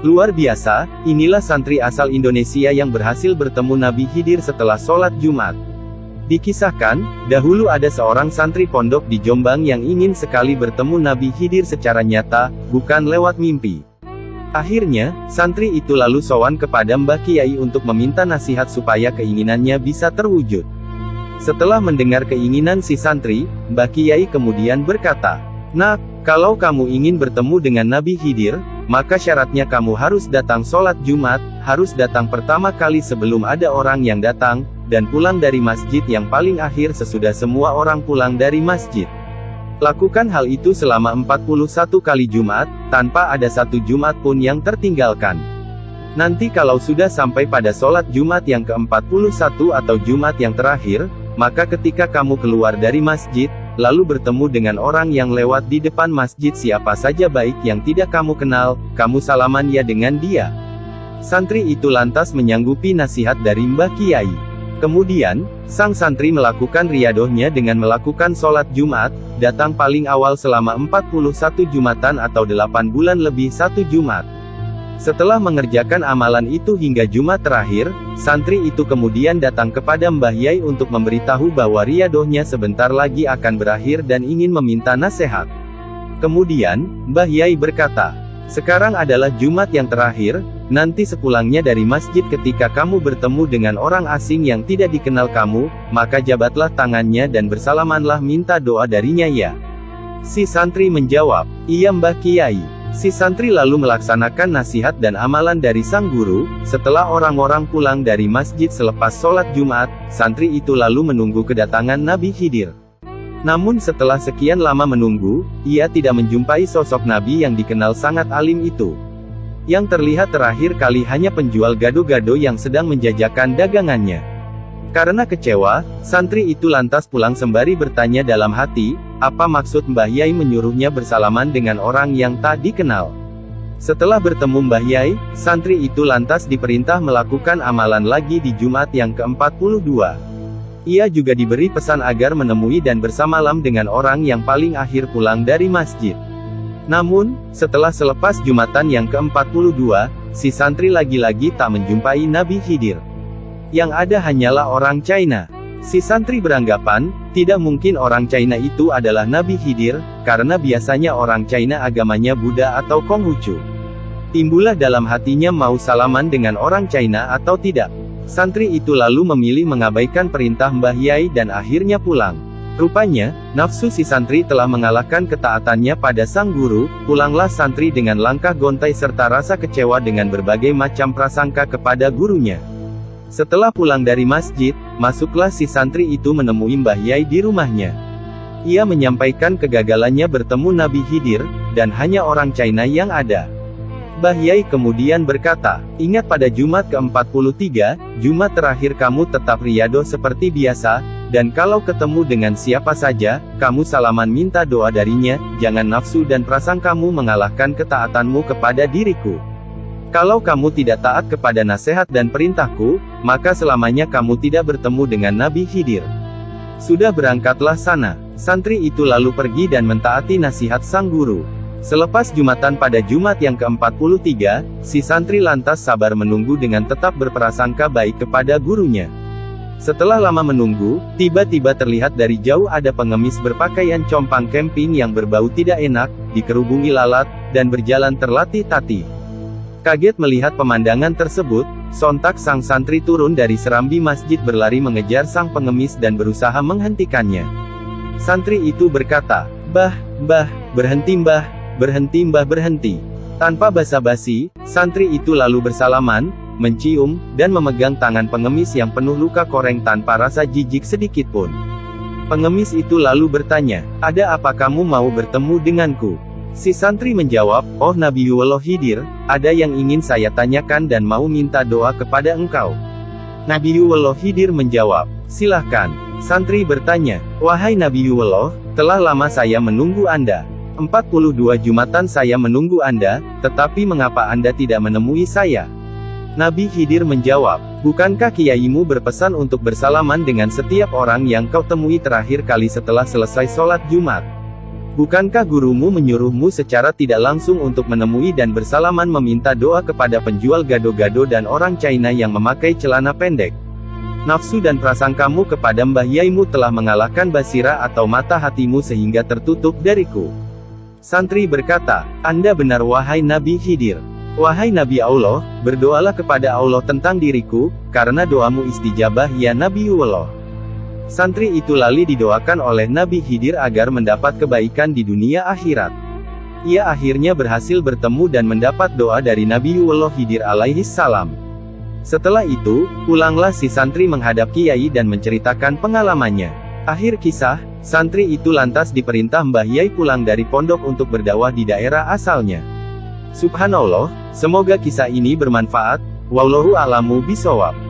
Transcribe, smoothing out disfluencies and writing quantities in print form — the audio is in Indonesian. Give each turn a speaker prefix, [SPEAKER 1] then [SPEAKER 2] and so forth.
[SPEAKER 1] Luar biasa, inilah santri asal Indonesia yang berhasil bertemu Nabi Khidir setelah sholat Jumat. Dikisahkan, dahulu ada seorang santri pondok di Jombang yang ingin sekali bertemu Nabi Khidir secara nyata, bukan lewat mimpi. Akhirnya, santri itu lalu sowan kepada Mbah Kiai untuk meminta nasihat supaya keinginannya bisa terwujud. Setelah mendengar keinginan si santri, Mbah Kiai kemudian berkata, "Nak, kalau kamu ingin bertemu dengan Nabi Khidir, maka syaratnya kamu harus datang sholat Jumat, harus datang pertama kali sebelum ada orang yang datang, dan pulang dari masjid yang paling akhir sesudah semua orang pulang dari masjid. Lakukan hal itu selama 41 kali Jumat, tanpa ada satu Jumat pun yang tertinggalkan. Nanti kalau sudah sampai pada sholat Jumat yang ke-41 atau Jumat yang terakhir, maka ketika kamu keluar dari masjid, lalu bertemu dengan orang yang lewat di depan masjid siapa saja baik yang tidak kamu kenal, kamu salaman ya dengan dia." Santri itu lantas menyanggupi nasihat dari Mbah Kiai. Kemudian, sang santri melakukan riadohnya dengan melakukan sholat Jumat, datang paling awal selama 41 Jumatan atau 8 bulan lebih 1 Jumat. Setelah mengerjakan amalan itu hingga Jumat terakhir, santri itu kemudian datang kepada Mbah Yai untuk memberitahu bahwa riadohnya sebentar lagi akan berakhir dan ingin meminta nasihat. Kemudian, Mbah Yai berkata, "Sekarang adalah Jumat yang terakhir, nanti sepulangnya dari masjid ketika kamu bertemu dengan orang asing yang tidak dikenal kamu, maka jabatlah tangannya dan bersalamanlah minta doa darinya ya." Si santri menjawab, "Iya Mbah Kiai." Si santri lalu melaksanakan nasihat dan amalan dari sang guru. Setelah orang-orang pulang dari masjid selepas sholat Jumat, santri itu lalu menunggu kedatangan Nabi Khidir. Namun setelah sekian lama menunggu, ia tidak menjumpai sosok Nabi yang dikenal sangat alim itu. Yang terlihat terakhir kali hanya penjual gado-gado yang sedang menjajakan dagangannya. Karena kecewa, santri itu lantas pulang sembari bertanya dalam hati, apa maksud Mbah Yai menyuruhnya bersalaman dengan orang yang tak dikenal. Setelah bertemu Mbah Yai, santri itu lantas diperintah melakukan amalan lagi di Jumat yang ke-42. Ia juga diberi pesan agar menemui dan bersamalam dengan orang yang paling akhir pulang dari masjid. Namun, setelah selepas Jumatan yang ke-42, si santri lagi-lagi tak menjumpai Nabi Khidir. Yang ada hanyalah orang China. Si santri beranggapan, tidak mungkin orang China itu adalah Nabi Khidir, karena biasanya orang China agamanya Buddha atau Konghucu. Timbullah dalam hatinya mau salaman dengan orang China atau tidak. Santri itu lalu memilih mengabaikan perintah Mbah Yai dan akhirnya pulang. Rupanya, nafsu si santri telah mengalahkan ketaatannya pada sang guru. Pulanglah santri dengan langkah gontai serta rasa kecewa dengan berbagai macam prasangka kepada gurunya. Setelah pulang dari masjid, masuklah si santri itu menemui Mbah Yai di rumahnya. Ia menyampaikan kegagalannya bertemu Nabi Khidir, dan hanya orang China yang ada. Mbah Yai kemudian berkata, "Ingat pada Jumat ke-43, Jumat terakhir kamu tetap riado seperti biasa, dan kalau ketemu dengan siapa saja, kamu salaman minta doa darinya, jangan nafsu dan prasangkamu mengalahkan ketaatanmu kepada diriku. Kalau kamu tidak taat kepada nasihat dan perintahku, maka selamanya kamu tidak bertemu dengan Nabi Khidir." Sudah berangkatlah sana. Santri itu lalu pergi dan mentaati nasihat sang guru. Selepas Jumatan pada Jumat yang ke-43, si santri lantas sabar menunggu dengan tetap berprasangka baik kepada gurunya. Setelah lama menunggu, tiba-tiba terlihat dari jauh ada pengemis berpakaian compang camping yang berbau tidak enak, dikerubungi lalat, dan berjalan terlatih-tatih. Kaget melihat pemandangan tersebut, sontak sang santri turun dari serambi masjid berlari mengejar sang pengemis dan berusaha menghentikannya. Santri itu berkata, Mbah, berhenti Mbah, berhenti Mbah berhenti." Tanpa basa-basi, santri itu lalu bersalaman, mencium, dan memegang tangan pengemis yang penuh luka koreng tanpa rasa jijik sedikit pun. Pengemis itu lalu bertanya, "Ada apa kamu mau bertemu denganku?" Si santri menjawab, "Oh Nabiullah Khidir, ada yang ingin saya tanyakan dan mau minta doa kepada engkau." Nabiullah Khidir menjawab, "Silahkan." Santri bertanya, "Wahai Nabiullah, telah lama saya menunggu Anda. 42 Jumatan saya menunggu Anda, tetapi mengapa Anda tidak menemui saya?" Nabi Khidir menjawab, "Bukankah kiaimu berpesan untuk bersalaman dengan setiap orang yang kau temui terakhir kali setelah selesai sholat Jumat?" Bukankah gurumu menyuruhmu secara tidak langsung untuk menemui dan bersalaman meminta doa kepada penjual gado-gado dan orang China yang memakai celana pendek? Nafsu dan prasangkamu kepada Mbah Yaimu telah mengalahkan basira atau mata hatimu sehingga tertutup dariku. Santri berkata, Anda benar wahai Nabi Khidir. Wahai Nabi Allah, berdoalah kepada Allah tentang diriku, karena doamu istijabah ya Nabiullah. Santri itu lalu didoakan oleh Nabi Khidir agar mendapat kebaikan di dunia akhirat. Ia akhirnya berhasil bertemu dan mendapat doa dari Nabiullah Khidir alaihi salam. Setelah itu, pulanglah si santri menghadap Kiai dan menceritakan pengalamannya. Akhir kisah, santri itu lantas diperintah Mbah Yai pulang dari pondok untuk berdakwah di daerah asalnya. Subhanallah, semoga kisah ini bermanfaat. Wallahu a'lamu bishawab.